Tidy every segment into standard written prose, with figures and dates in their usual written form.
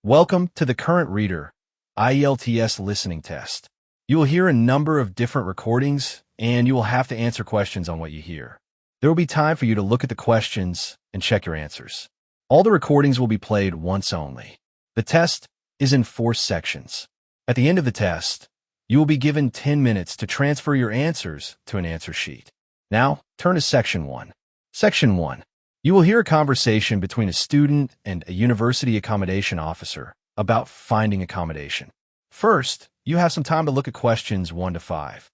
Welcome to the Current Reader IELTS Listening Test. You will hear a number of different recordings, and you will have to answer questions on what you hear. There will be time for you to look at the questions and check your answers. All the recordings will be played once only. The test is in 4 sections. At the end of the test, you will be given 10 minutes to transfer your answers to an answer sheet. Now, turn to Section 1. Section 1. You will hear a conversation between a student and a university accommodation officer about finding accommodation. First, you have some time to look at questions 1 to 5.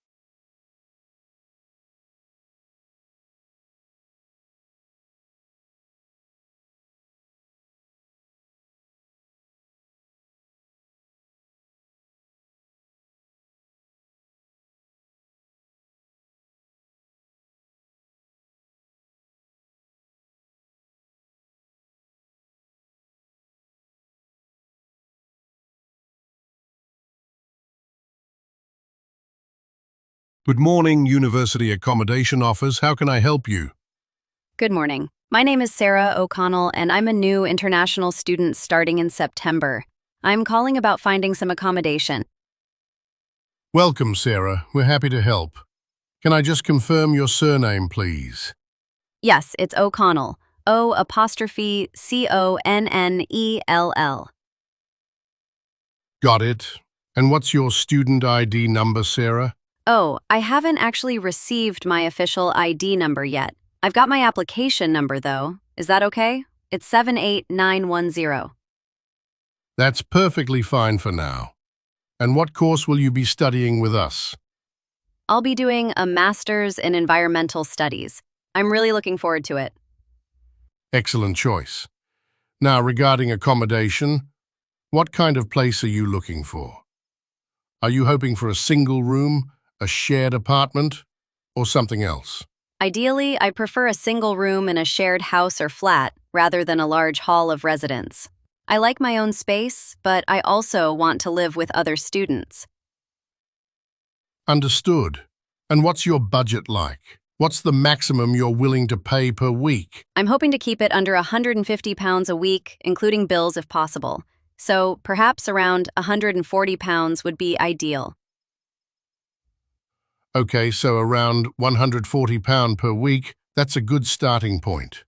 Good morning, University Accommodation Office. How can I help you? Good morning. My name is Sarah O'Connell, and I'm a new international student starting in September. I'm calling about finding some accommodation. Welcome, Sarah. We're happy to help. Can I just confirm your surname, please? Yes, it's O'Connell. O''Connell. Got it. And what's your student ID number, Sarah? Oh, I haven't actually received my official ID number yet. I've got my application number, though. Is that okay? It's 78910. That's perfectly fine for now. And what course will you be studying with us? I'll be doing a master's in environmental studies. I'm really looking forward to it. Excellent choice. Now, regarding accommodation, what kind of place are you looking for? Are you hoping for a single room, a shared apartment, or something else? Ideally, I prefer a single room in a shared house or flat rather than a large hall of residence. I like my own space, but I also want to live with other students. Understood. And what's your budget like? What's the maximum you're willing to pay per week? I'm hoping to keep it under £150 a week, including bills if possible. So perhaps around £140 would be ideal. Okay, so around £140 per week, that's a good starting point.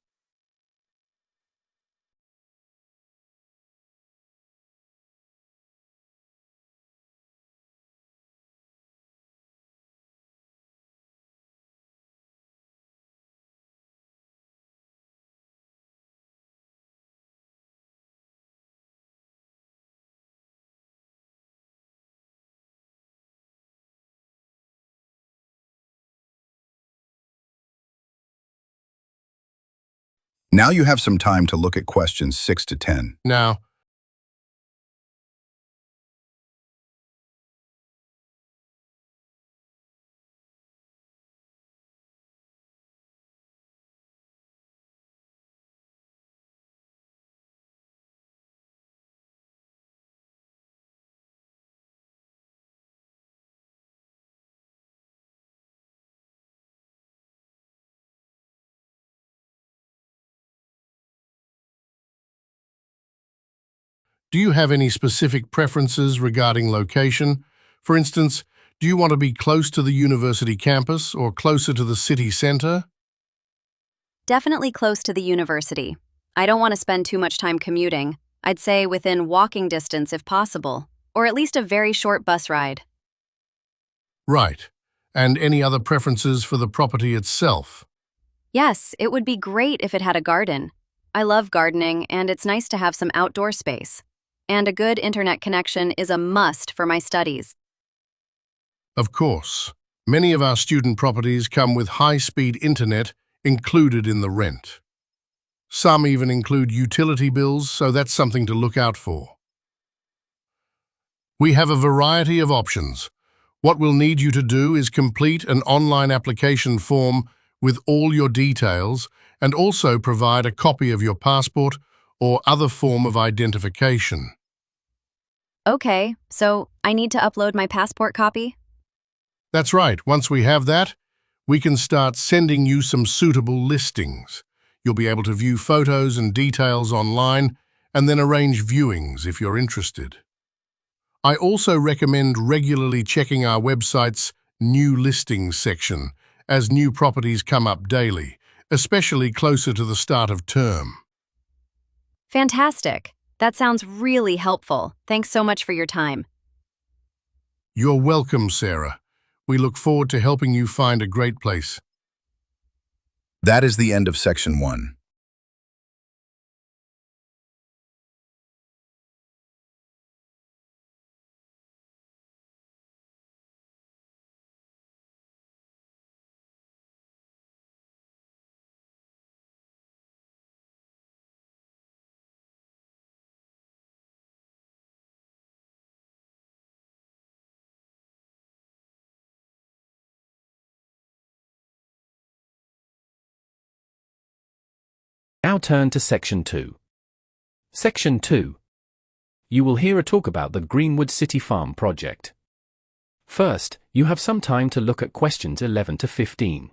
Now you have some time to look at questions 6 to 10. Now, do you have any specific preferences regarding location? For instance, do you want to be close to the university campus or closer to the city center? Definitely close to the university. I don't want to spend too much time commuting. I'd say within walking distance if possible, or at least a very short bus ride. Right. And any other preferences for the property itself? Yes, it would be great if it had a garden. I love gardening, and it's nice to have some outdoor space. And a good internet connection is a must for my studies. Of course. Many of our student properties come with high-speed internet included in the rent. Some even include utility bills, so that's something to look out for. We have a variety of options. What we'll need you to do is complete an online application form with all your details and also provide a copy of your passport or other form of identification. Okay, so I need to upload my passport copy? That's right. Once we have that, we can start sending you some suitable listings. You'll be able to view photos and details online, and then arrange viewings if you're interested. I also recommend regularly checking our website's new listings section as new properties come up daily, especially closer to the start of term. Fantastic. That sounds really helpful. Thanks so much for your time. You're welcome, Sarah. We look forward to helping you find a great place. That is the end of section 1. Now turn to Section 2. Section 2. You will hear a talk about the Greenwood City Farm project. First, you have some time to look at questions 11 to 15.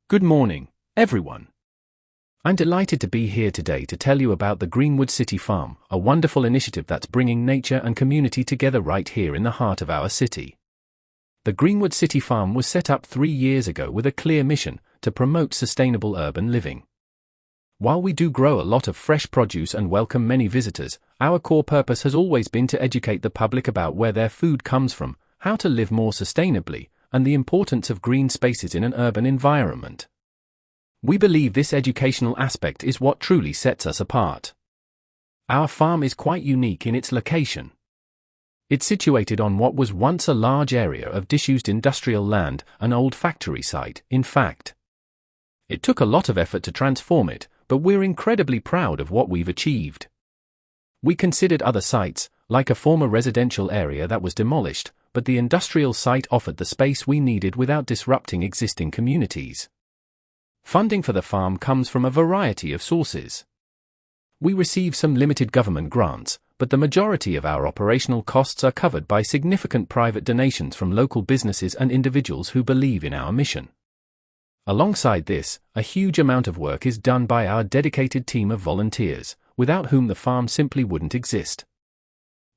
Good morning, everyone. I'm delighted to be here today to tell you about the Greenwood City Farm, a wonderful initiative that's bringing nature and community together right here in the heart of our city. The Greenwood City Farm was set up 3 years ago with a clear mission to promote sustainable urban living. While we do grow a lot of fresh produce and welcome many visitors, our core purpose has always been to educate the public about where their food comes from, how to live more sustainably, and the importance of green spaces in an urban environment. We believe this educational aspect is what truly sets us apart. Our farm is quite unique in its location. It's situated on what was once a large area of disused industrial land, an old factory site, in fact. It took a lot of effort to transform it, but we're incredibly proud of what we've achieved. We considered other sites, like a former residential area that was demolished, but the industrial site offered the space we needed without disrupting existing communities. Funding for the farm comes from a variety of sources. We receive some limited government grants, but the majority of our operational costs are covered by significant private donations from local businesses and individuals who believe in our mission. Alongside this, a huge amount of work is done by our dedicated team of volunteers, without whom the farm simply wouldn't exist.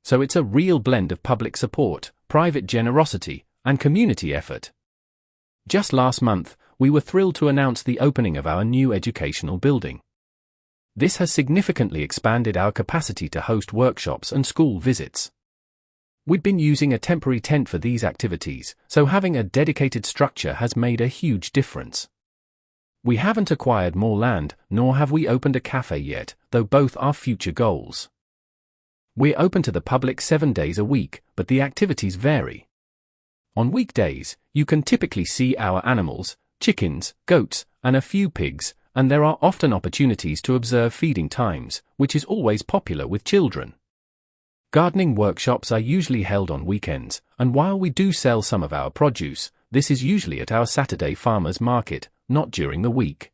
So it's a real blend of public support, private generosity, and community effort. Just last month, we were thrilled to announce the opening of our new educational building. This has significantly expanded our capacity to host workshops and school visits. We'd been using a temporary tent for these activities, so having a dedicated structure has made a huge difference. We haven't acquired more land, nor have we opened a cafe yet, though both are future goals. We're open to the public 7 days a week, but the activities vary. On weekdays, you can typically see our animals, chickens, goats, and a few pigs, and there are often opportunities to observe feeding times, which is always popular with children. Gardening workshops are usually held on weekends, and while we do sell some of our produce, this is usually at our Saturday farmers market, not during the week.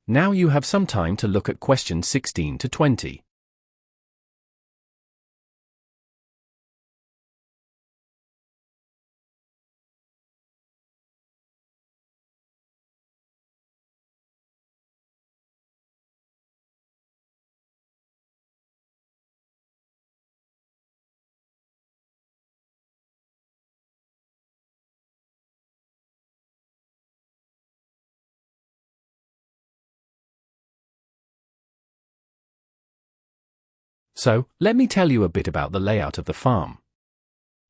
Now you have some time to look at questions 16 to 20. So, let me tell you a bit about the layout of the farm.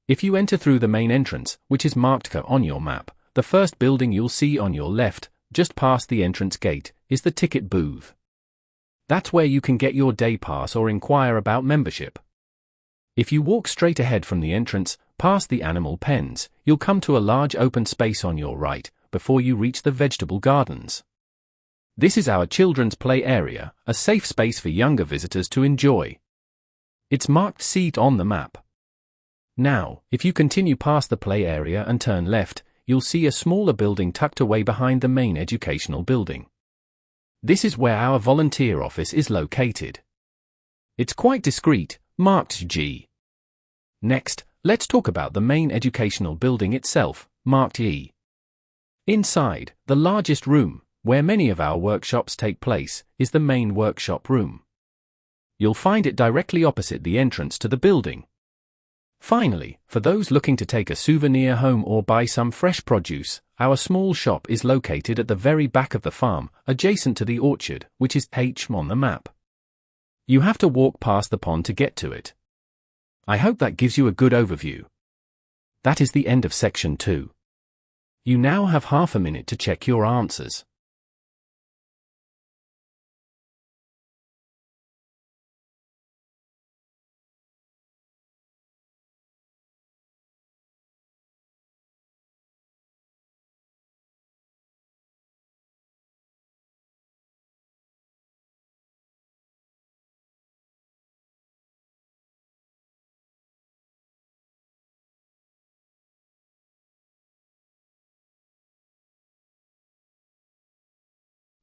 If you enter through the main entrance, which is marked on your map, the first building you'll see on your left, just past the entrance gate, is the ticket booth. That's where you can get your day pass or inquire about membership. If you walk straight ahead from the entrance, past the animal pens, you'll come to a large open space on your right, before you reach the vegetable gardens. This is our children's play area, a safe space for younger visitors to enjoy. It's marked C on the map. Now, if you continue past the play area and turn left, you'll see a smaller building tucked away behind the main educational building. This is where our volunteer office is located. It's quite discreet, marked G. Next, let's talk about the main educational building itself, marked E. Inside, the largest room, where many of our workshops take place, is the main workshop room. You'll find it directly opposite the entrance to the building. Finally, for those looking to take a souvenir home or buy some fresh produce, our small shop is located at the very back of the farm, adjacent to the orchard, which is H on the map. You have to walk past the pond to get to it. I hope that gives you a good overview. That is the end of section 2. You now have half a minute to check your answers.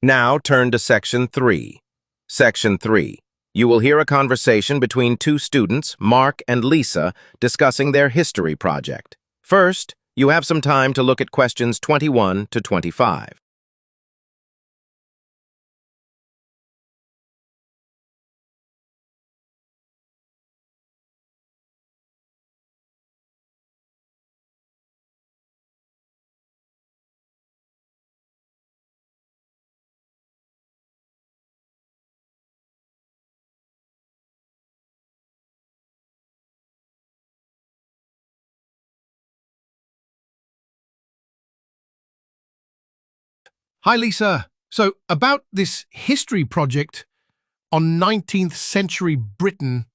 Now turn to Section 3. Section 3. You will hear a conversation between two students, Mark and Lisa, discussing their history project. First, you have some time to look at questions 21 to 25. Hi, Lisa. So, about this history project on 19th century Britain,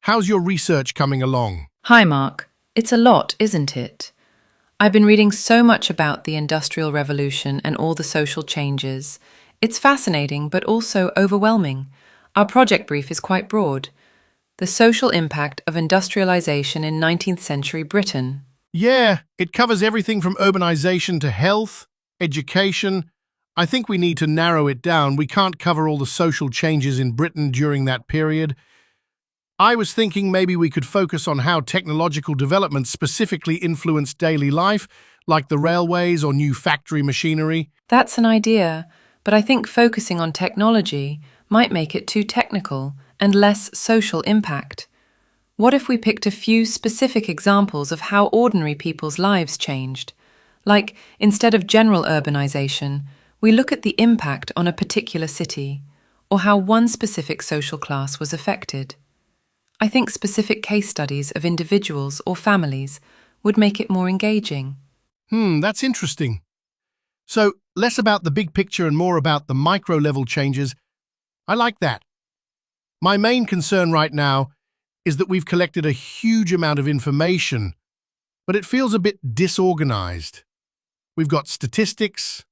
how's your research coming along? Hi, Mark. It's a lot, isn't it? I've been reading so much about the Industrial Revolution and all the social changes. It's fascinating, but also overwhelming. Our project brief is quite broad. The social impact of industrialization in 19th century Britain. Yeah, it covers everything from urbanization to health, education. I think we need to narrow it down. We can't cover all the social changes in Britain during that period. I was thinking maybe we could focus on how technological developments specifically influenced daily life, like the railways or new factory machinery. That's an idea, but I think focusing on technology might make it too technical and less social impact. What if we picked a few specific examples of how ordinary people's lives changed? Like, instead of general urbanization, we look at the impact on a particular city, or how one specific social class was affected. I think specific case studies of individuals or families would make it more engaging. That's interesting. So, less about the big picture and more about the micro-level changes. I like that. My main concern right now is that we've collected a huge amount of information, but it feels a bit disorganized. We've got statistics,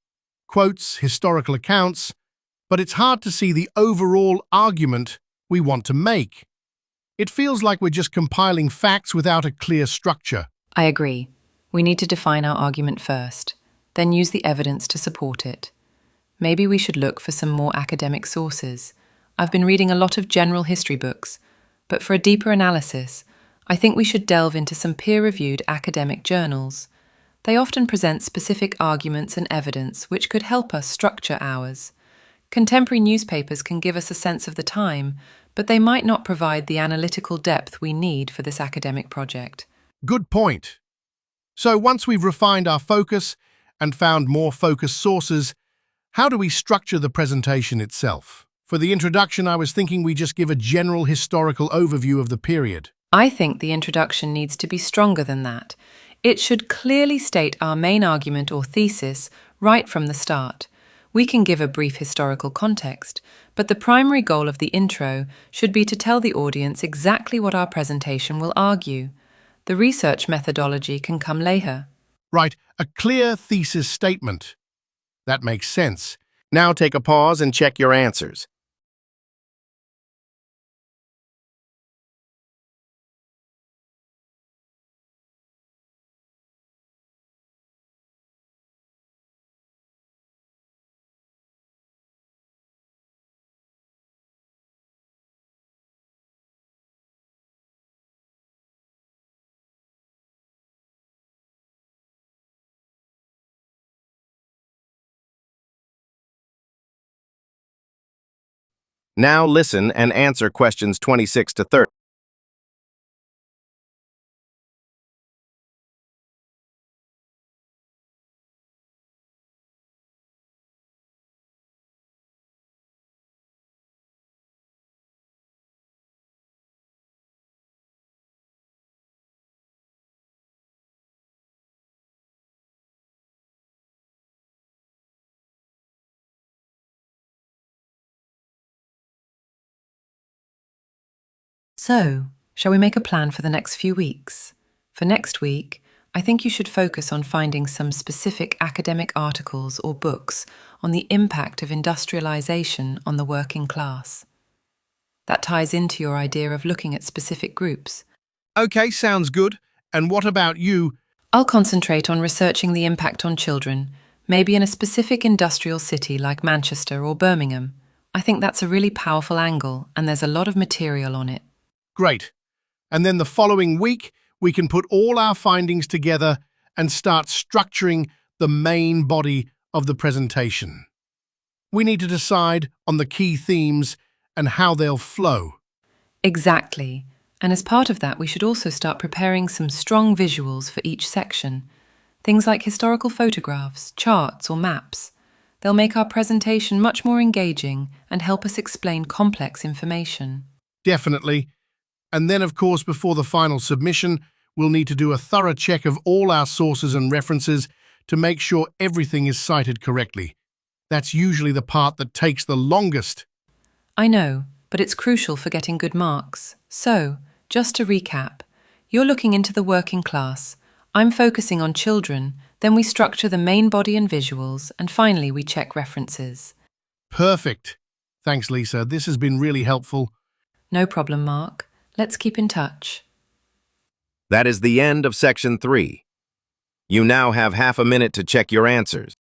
quotes, historical accounts, but it's hard to see the overall argument we want to make. It feels like we're just compiling facts without a clear structure. I agree. We need to define our argument first, then use the evidence to support it. Maybe we should look for some more academic sources. I've been reading a lot of general history books, but for a deeper analysis, I think we should delve into some peer-reviewed academic journals. They often present specific arguments and evidence which could help us structure ours. Contemporary newspapers can give us a sense of the time, but they might not provide the analytical depth we need for this academic project. Good point. So once we've refined our focus and found more focused sources, how do we structure the presentation itself? For the introduction, I was thinking we just give a general historical overview of the period. I think the introduction needs to be stronger than that. It should clearly state our main argument or thesis right from the start. We can give a brief historical context, but the primary goal of the intro should be to tell the audience exactly what our presentation will argue. The research methodology can come later. Right, a clear thesis statement. That makes sense. Now take a pause and check your answers. Now listen and answer questions 26 to 30. So, shall we make a plan for the next few weeks? For next week, I think you should focus on finding some specific academic articles or books on the impact of industrialization on the working class. That ties into your idea of looking at specific groups. Okay, sounds good. And what about you? I'll concentrate on researching the impact on children, maybe in a specific industrial city like Manchester or Birmingham. I think that's a really powerful angle, and there's a lot of material on it. Great. And then the following week, we can put all our findings together and start structuring the main body of the presentation. We need to decide on the key themes and how they'll flow. Exactly. And as part of that, we should also start preparing some strong visuals for each section. Things like historical photographs, charts, or maps. They'll make our presentation much more engaging and help us explain complex information. Definitely. And then, of course, before the final submission, we'll need to do a thorough check of all our sources and references to make sure everything is cited correctly. That's usually the part that takes the longest. I know, but it's crucial for getting good marks. So, just to recap, you're looking into the working class, I'm focusing on children, then we structure the main body and visuals, and finally we check references. Perfect. Thanks, Lisa. This has been really helpful. No problem, Mark. Let's keep in touch. That is the end of section 3. You now have half a minute to check your answers.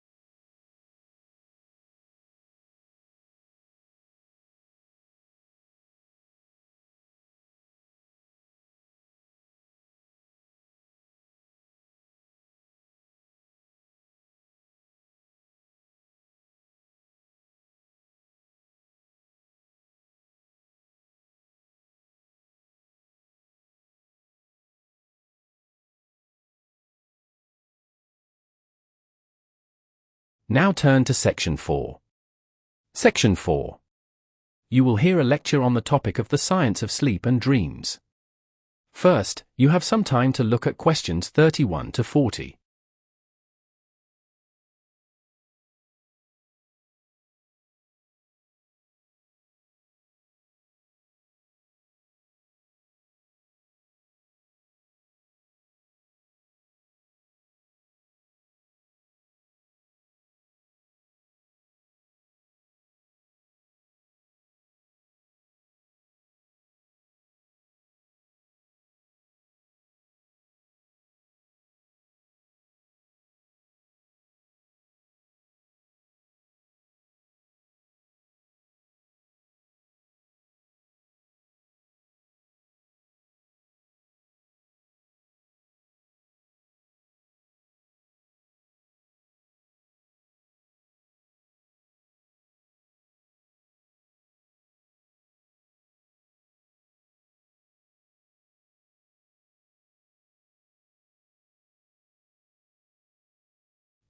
Now turn to Section 4. Section 4. You will hear a lecture on the topic of the science of sleep and dreams. First, you have some time to look at questions 31 to 40.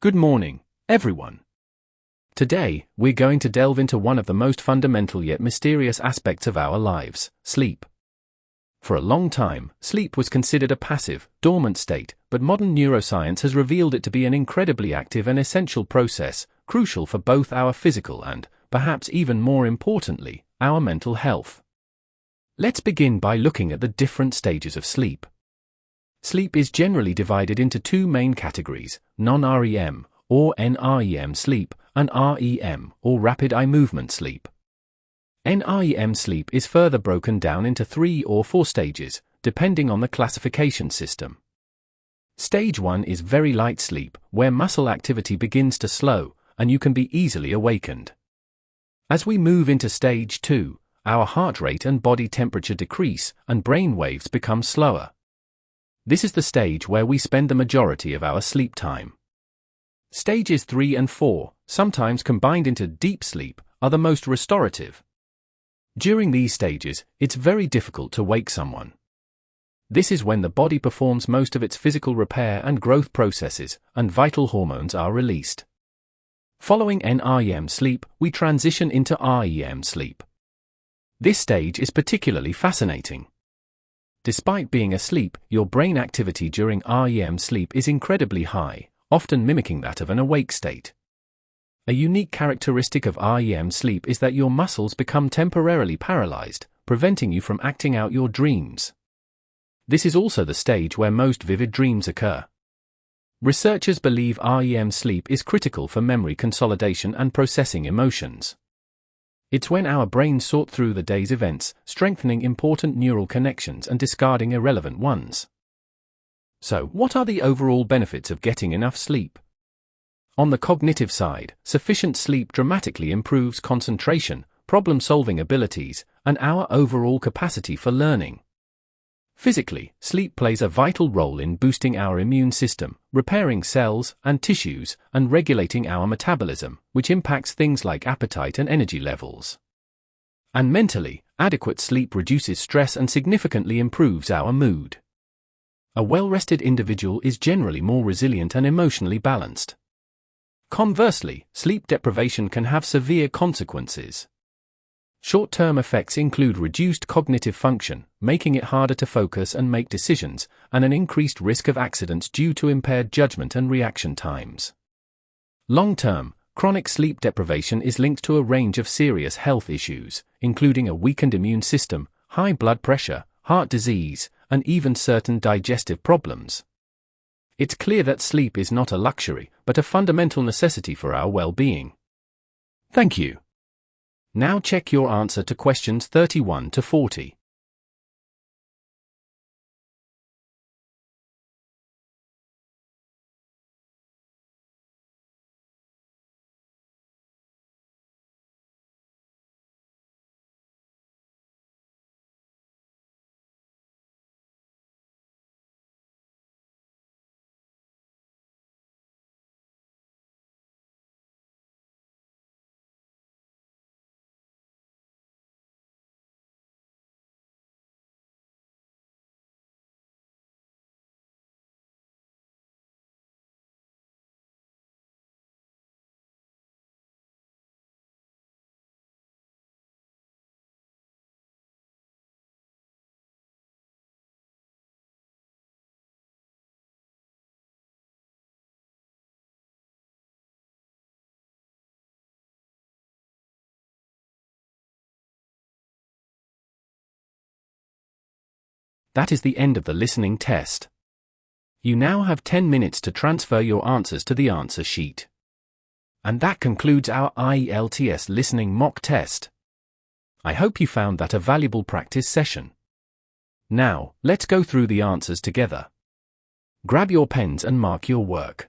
Good morning, everyone. Today, we're going to delve into one of the most fundamental yet mysterious aspects of our lives: sleep. For a long time, sleep was considered a passive, dormant state, but modern neuroscience has revealed it to be an incredibly active and essential process, crucial for both our physical and, perhaps even more importantly, our mental health. Let's begin by looking at the different stages of sleep. Sleep is generally divided into two main categories: non-REM, or NREM sleep, and REM, or rapid eye movement sleep. NREM sleep is further broken down into 3 or 4 stages, depending on the classification system. Stage 1 is very light sleep, where muscle activity begins to slow, and you can be easily awakened. As we move into Stage 2, our heart rate and body temperature decrease, and brain waves become slower. This is the stage where we spend the majority of our sleep time. Stages 3 and 4, sometimes combined into deep sleep, are the most restorative. During these stages, it's very difficult to wake someone. This is when the body performs most of its physical repair and growth processes, and vital hormones are released. Following NREM sleep, we transition into REM sleep. This stage is particularly fascinating. Despite being asleep, your brain activity during REM sleep is incredibly high, often mimicking that of an awake state. A unique characteristic of REM sleep is that your muscles become temporarily paralyzed, preventing you from acting out your dreams. This is also the stage where most vivid dreams occur. Researchers believe REM sleep is critical for memory consolidation and processing emotions. It's when our brains sort through the day's events, strengthening important neural connections and discarding irrelevant ones. So, what are the overall benefits of getting enough sleep? On the cognitive side, sufficient sleep dramatically improves concentration, problem-solving abilities, and our overall capacity for learning. Physically, sleep plays a vital role in boosting our immune system, repairing cells and tissues, and regulating our metabolism, which impacts things like appetite and energy levels. And mentally, adequate sleep reduces stress and significantly improves our mood. A well-rested individual is generally more resilient and emotionally balanced. Conversely, sleep deprivation can have severe consequences. Short-term effects include reduced cognitive function, making it harder to focus and make decisions, and an increased risk of accidents due to impaired judgment and reaction times. Long-term, chronic sleep deprivation is linked to a range of serious health issues, including a weakened immune system, high blood pressure, heart disease, and even certain digestive problems. It's clear that sleep is not a luxury, but a fundamental necessity for our well-being. Thank you. Now check your answer to questions 31 to 40. That is the end of the listening test. You now have 10 minutes to transfer your answers to the answer sheet. And that concludes our IELTS listening mock test. I hope you found that a valuable practice session. Now, let's go through the answers together. Grab your pens and mark your work.